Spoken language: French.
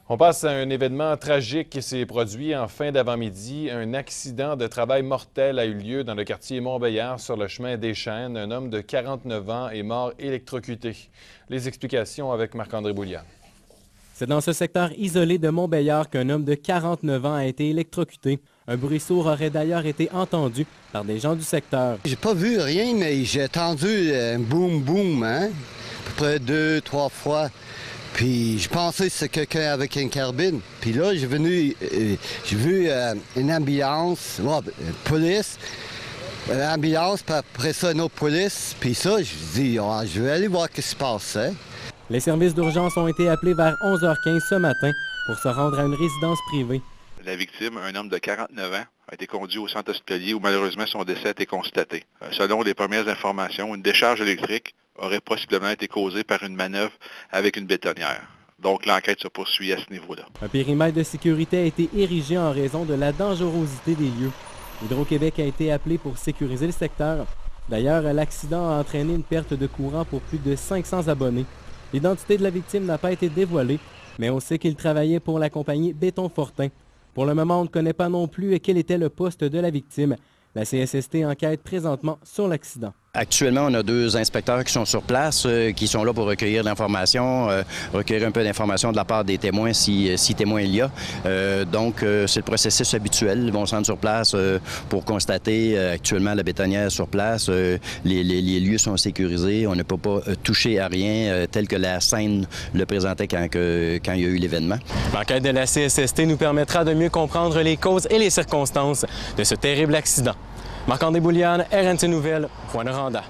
On passe à un événement tragique qui s'est produit en fin d'avant-midi. Un accident de travail mortel a eu lieu dans le quartier Montbéliard sur le chemin des Chênes. Un homme de 49 ans est mort électrocuté. Les explications avec Marc-André Boulian. C'est dans ce secteur isolé de Montbéliard qu'un homme de 49 ans a été électrocuté. Un bruit sourd aurait d'ailleurs été entendu par des gens du secteur. J'ai pas vu rien, mais j'ai entendu un boum-boum, hein? À peu près 2-3 fois. Puis je pensais que c'était quelqu'un avec une carbine. Puis là, j'ai vu une ambulance, police, ambulance, puis après ça, une autre police. Puis ça, je me dis, je vais aller voir ce qui se passe. Hein? Les services d'urgence ont été appelés vers 11h15 ce matin pour se rendre à une résidence privée. La victime, un homme de 49 ans, a été conduit au centre hospitalier où malheureusement son décès a été constaté. Selon les premières informations, une décharge électrique aurait possiblement été causée par une manœuvre avec une bétonnière. Donc l'enquête se poursuit à ce niveau-là. Un périmètre de sécurité a été érigé en raison de la dangerosité des lieux. Hydro-Québec a été appelé pour sécuriser le secteur. D'ailleurs, l'accident a entraîné une perte de courant pour plus de 500 abonnés. L'identité de la victime n'a pas été dévoilée, mais on sait qu'il travaillait pour la compagnie Béton Fortin. Pour le moment, on ne connaît pas non plus quel était le poste de la victime. La CSST enquête présentement sur l'accident. Actuellement, on a 2 inspecteurs qui sont sur place, qui sont là pour recueillir l'information, recueillir un peu d'informations de la part des témoins, si témoins il y a. Donc, c'est le processus habituel. Ils vont se rendre sur place pour constater actuellement la bétonnière sur place. Les lieux sont sécurisés. On ne peut pas toucher à rien tel que la scène le présentait quand il y a eu l'événement. L'enquête de la CSST nous permettra de mieux comprendre les causes et les circonstances de ce terrible accident. Marc-André Boulian, RNC Nouvelles, Rouyn-Noranda.